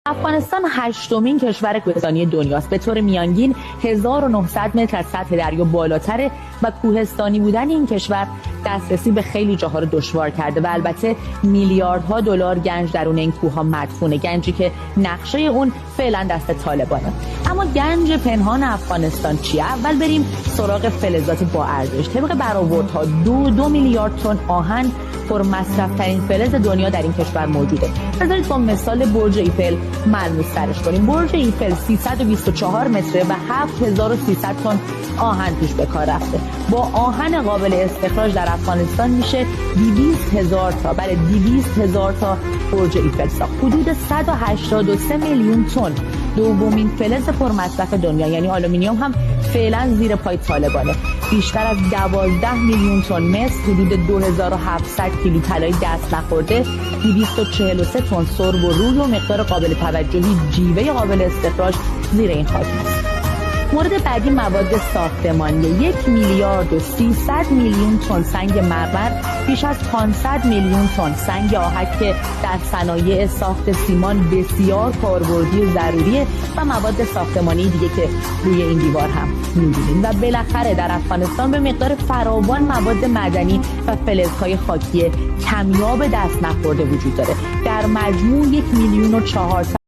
افغانستان هشتمین کشور کوهستانی دنیاست. به طور میانگین 1900 متر از سطح دریا بالاتره و کوهستانی بودن این کشور دسترسی به خیلی جاها رو دشوار کرده و البته میلیاردها دلار گنج درون این کوه‌ها مدفونه، گنجی که نقشه اون فعلا دست طالبانه. اما گنج پنهان افغانستان چیه؟ اول بریم سراغ فلزات با ارزش. طبق برآوردها 2 میلیارد تن آهن پرمصرف‌ترین فلز دنیا در این کشور موجوده. بذارید با مثال برج ایفل ملموس‌ترش کنیم. برج ایفل 324 متره و 7300 تن آهن توش به کار رفته. با آهن قابل استخراج در افغانستان میشه 200,000 تا 200,000 تا برج ایفل ساخت. حدود 183 میلیون تن دومین فلز پرمصرف دنیا یعنی آلومینیوم هم فعلا زیر پای طالبانه. بیشتر از 12 میلیون تن مس، حدود 2700 کیلو طلای دست نخورده، 243 تن سرب و روی و مقدار قابل توجهی جیوه قابل استخراج زیر این خاک است. مورد بعدی مواد ساختمانی. 1 میلیارد و 300 میلیون تن سنگ مرمر، بیش از 500 میلیون تن سنگ آهک که در صنایع ساخت سیمان بسیار کاربردی ضروریه و مواد ساختمانی دیگه که روی این دیوار هم می‌بینیم. و بالاخره در افغانستان به مقدار فراوان مواد معدنی و فلزهای خاکی کمیاب دست نخورده وجود داره. در مجموع 1,400,000